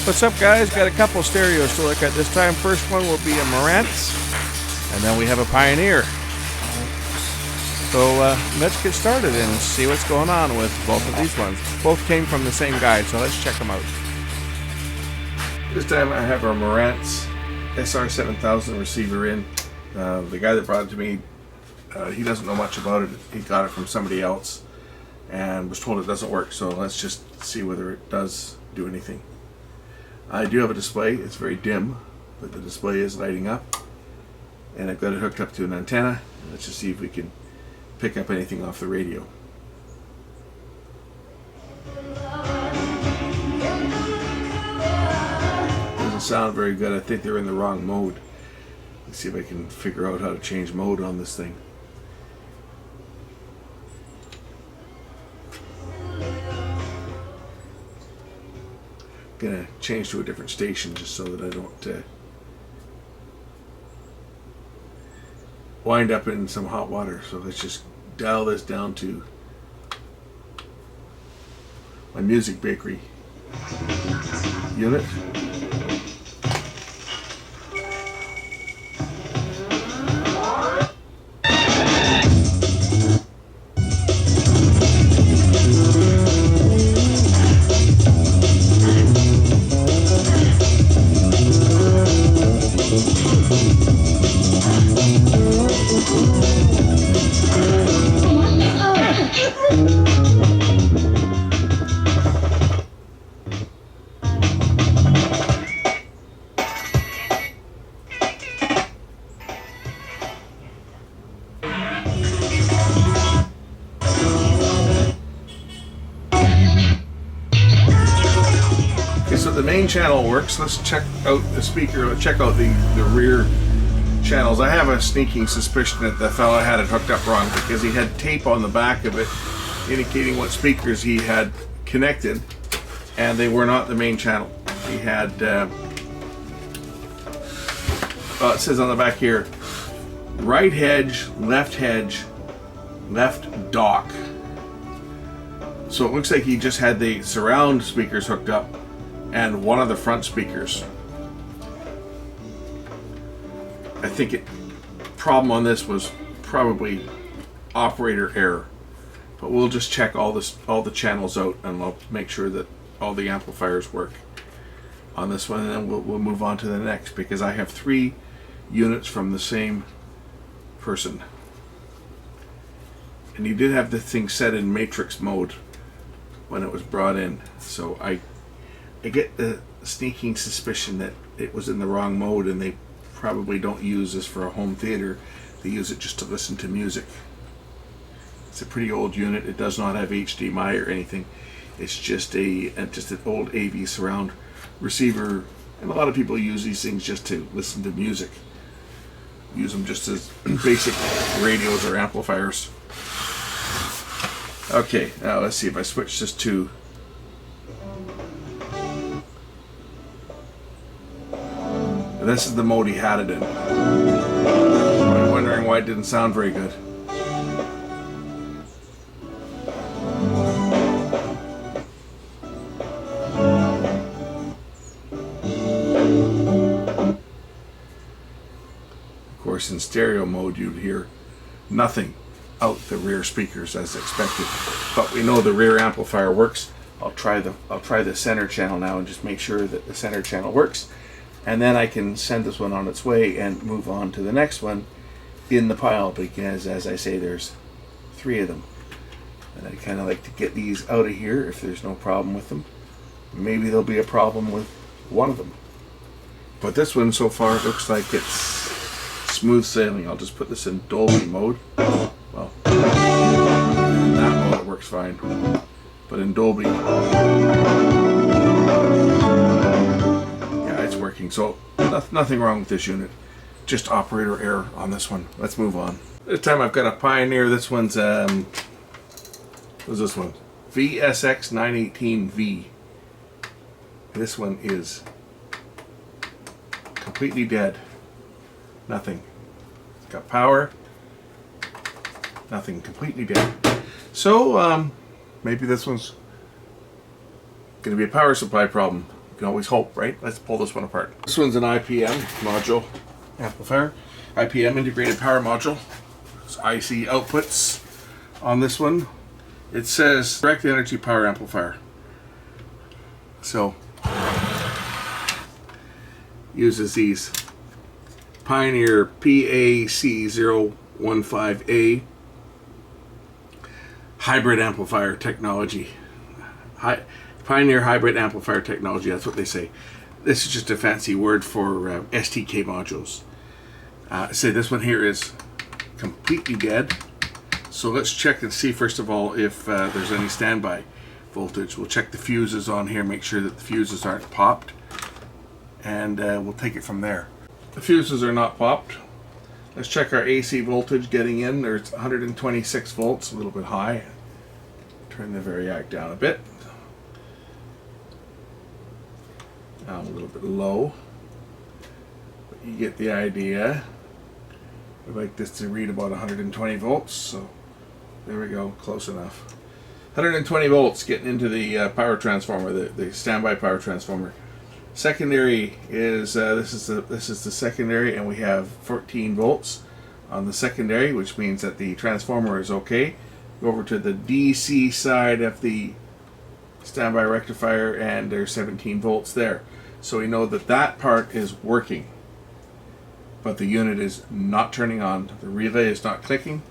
What's up, guys? Got a couple stereos to look at this time. First one will be a Marantz, and then we have a Pioneer. So let's get started and see what's going on with both of these ones. Both came from the same guy, so let's check them out. This time I have our Marantz SR7000 receiver in. The guy that brought it to me, he doesn't know much about it. He got it from somebody else and was told it doesn't work, so let's just see whether it does do anything. I do have a display. It's very dim, but the display is lighting up, and I've got it hooked up to an antenna. Let's just see if we can pick up anything off the radio. Doesn't sound very good. I think they're in the wrong mode. Let's see if I can figure out how to change mode on this thing. Gonna change to a different station just so that I don't wind up in some hot water. So let's just dial this down to my Music Bakery unit. So the main channel works. Let's check out the speaker. Let's check out the rear channels. I have a sneaking suspicion that the fella had it hooked up wrong because he had tape on the back of it indicating what speakers he had connected, and they were not the main channel. He had, it says on the back here, right hedge, left dock. So it looks like he just had the surround speakers hooked up and one of the front speakers. I think the problem on this was probably operator error, but we'll just check all the channels out, and we'll make sure that all the amplifiers work on this one, and then we'll move on to the next, because I have 3 units from the same person, and he did have the thing set in matrix mode when it was brought in, so I get the sneaking suspicion that it was in the wrong mode, and they probably don't use this for a home theater. They use it just to listen to music. It's a pretty old unit. It does not have HDMI or anything. It's just an old AV surround receiver, and a lot of people use these things just to listen to music. Use them just as basic radios or amplifiers. Okay, now let's see if I switch this to this is the mode he had it in. I'm wondering why it didn't sound very good. Of course, in stereo mode, you'd hear nothing out the rear speakers as expected. But we know the rear amplifier works. I'll try the center channel now and just make sure that the center channel works. And then I can send this one on its way and move on to the next one in the pile, because, as I say, there's 3 of them. And I kind of like to get these out of here if there's no problem with them. Maybe there'll be a problem with one of them. But this one so far looks like it's smooth sailing. I'll just put this in Dolby mode. Well, in that mode it works fine. But in Dolby, it's working, so nothing wrong with this unit, just operator error on this one. Let's move on. This time I've got a Pioneer. This one's what's this one? VSX918V. This one is completely dead. Nothing. It's got power. Nothing. Completely dead. So maybe this one's going to be a power supply problem. You can always hope, right? Let's pull this one apart. This one's an IPM module amplifier. IPM, integrated power module. It's IC outputs on this one. It says direct energy power amplifier. So uses these Pioneer PAC015A hybrid amplifier technology. Pioneer hybrid amplifier technology, that's what they say. This is just a fancy word for STK modules. Say this one here is completely dead. So let's check and see first of all if there's any standby voltage. We'll check the fuses on here, make sure that the fuses aren't popped, and we'll take it from there. The fuses are not popped. Let's check our AC voltage getting in. There's 126 volts, a little bit high. Turn the variac down a bit. Down a little bit low. But you get the idea. We'd like this to read about 120 volts, so there we go, close enough. 120 volts getting into the power transformer, the standby power transformer. Secondary is this is the secondary, and we have 14 volts on the secondary, which means that the transformer is okay. Go over to the DC side of the standby rectifier, and there's 17 volts there. So we know that that part is working, but the unit is not turning on. The relay is not clicking.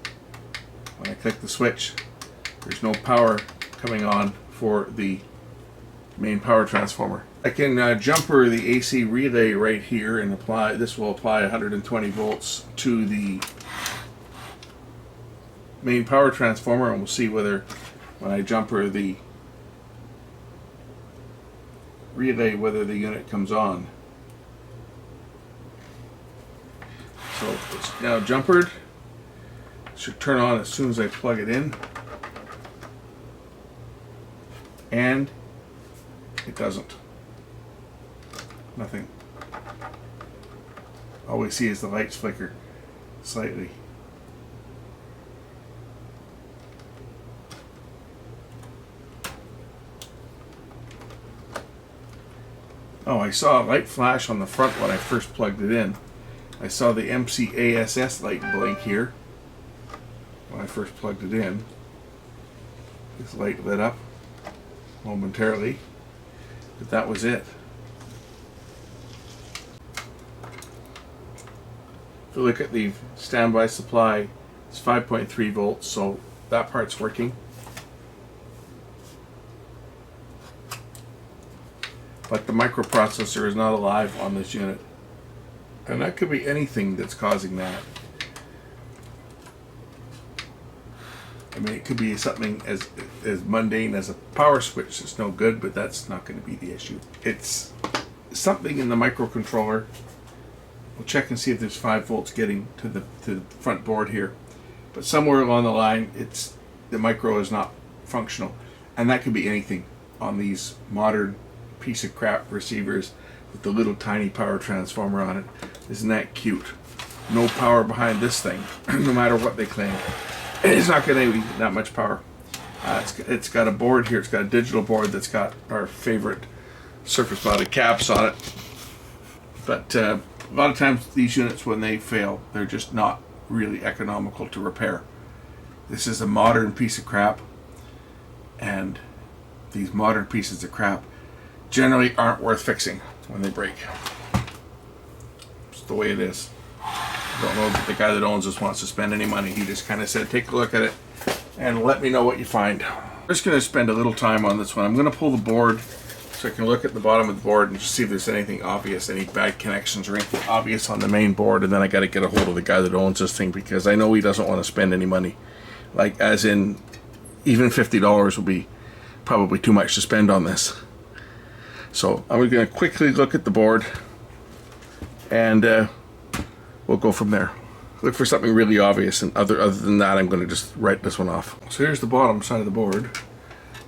When I click the switch, there's no power coming on for the main power transformer. I can jumper the AC relay right here and apply, this will apply 120 volts to the main power transformer, and we'll see whether when I jumper the relay whether the unit comes on. So it's now jumpered. It should turn on as soon as I plug it in, and it doesn't. Nothing. All we see is the lights flicker slightly. Oh, I saw a light flash on the front when I first plugged it in. I saw the MCASS light blink here when I first plugged it in. This light lit up momentarily, but that was it. If you look at the standby supply, it's 5.3 volts, so that part's working. But the microprocessor is not alive on this unit. And that could be anything that's causing that. I mean, it could be something as mundane as a power switch that's no good, but that's not going to be the issue. It's something in the microcontroller. We'll check and see if there's 5 volts getting to the front board here. But somewhere along the line, the micro is not functional. And that could be anything on these modern piece of crap receivers with the little tiny power transformer on it. Isn't that cute? No power behind this thing, no matter what they claim. It's not going to be that much power. It's got a board here. It's got a digital board that's got our favorite surface mounted caps on it. But a lot of times these units, when they fail, they're just not really economical to repair. This is a modern piece of crap, and these modern pieces of crap generally aren't worth fixing when they break. It's the way it is. I don't know if the guy that owns this wants to spend any money. He just kind of said, take a look at it and let me know what you find. I'm just going to spend a little time on this one. I'm going to pull the board so I can look at the bottom of the board and just see if there's anything obvious, any bad connections or anything obvious on the main board, and then I got to get a hold of the guy that owns this thing, because I know he doesn't want to spend any money. Like, as in, even $50 will be probably too much to spend on this. So I'm going to quickly look at the board, and we'll go from there. Look for something really obvious, and other than that, I'm going to just write this one off. So here's the bottom side of the board.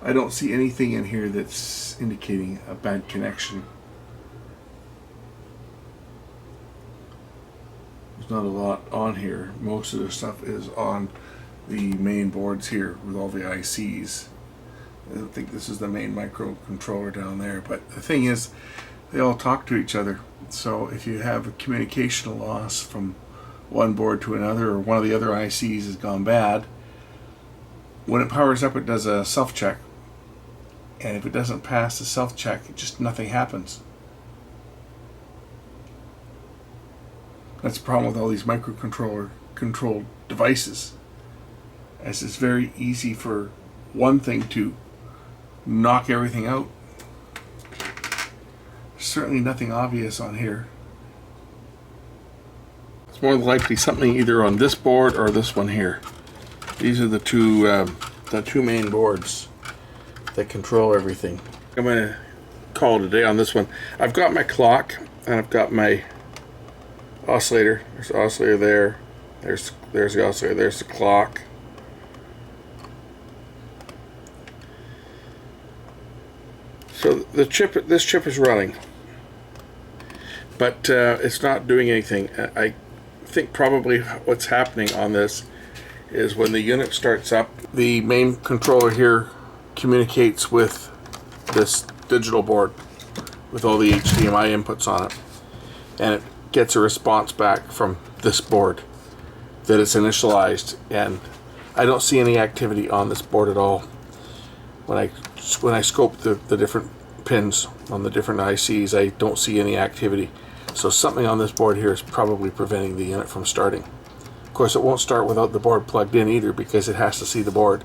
I don't see anything in here that's indicating a bad connection. There's not a lot on here. Most of the stuff is on the main boards here with all the ICs. I think this is the main microcontroller down there, but the thing is, they all talk to each other. So if you have a communication loss from one board to another, or one of the other ICs has gone bad, when it powers up, it does a self-check. And if it doesn't pass the self-check, just nothing happens. That's the problem with all these microcontroller controlled devices, as it's very easy for one thing to knock everything out. Certainly nothing obvious on here. It's more likely something either on this board or this one here. These are the two main boards that control everything. I'm going to call it a day on this one. I've got my clock and I've got my oscillator. There's the oscillator there. There's the oscillator. There's the clock. So this chip is running, but it's not doing anything. I think probably what's happening on this is when the unit starts up, the main controller here communicates with this digital board with all the HDMI inputs on it, and it gets a response back from this board that it's initialized, and I don't see any activity on this board at all. When I scope the different pins on the different ICs, I don't see any activity. So something on this board here is probably preventing the unit from starting. Of course, it won't start without the board plugged in either, because it has to see the board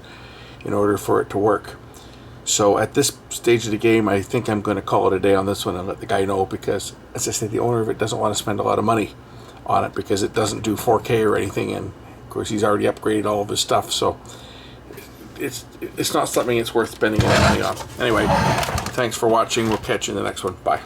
in order for it to work. So at this stage of the game, I think I'm going to call it a day on this one and let the guy know, because, as I said, the owner of it doesn't want to spend a lot of money on it because it doesn't do 4K or anything, and of course he's already upgraded all of his stuff, so it's not something it's worth spending any money on. Anyway, thanks for watching. We'll catch you in the next one. Bye.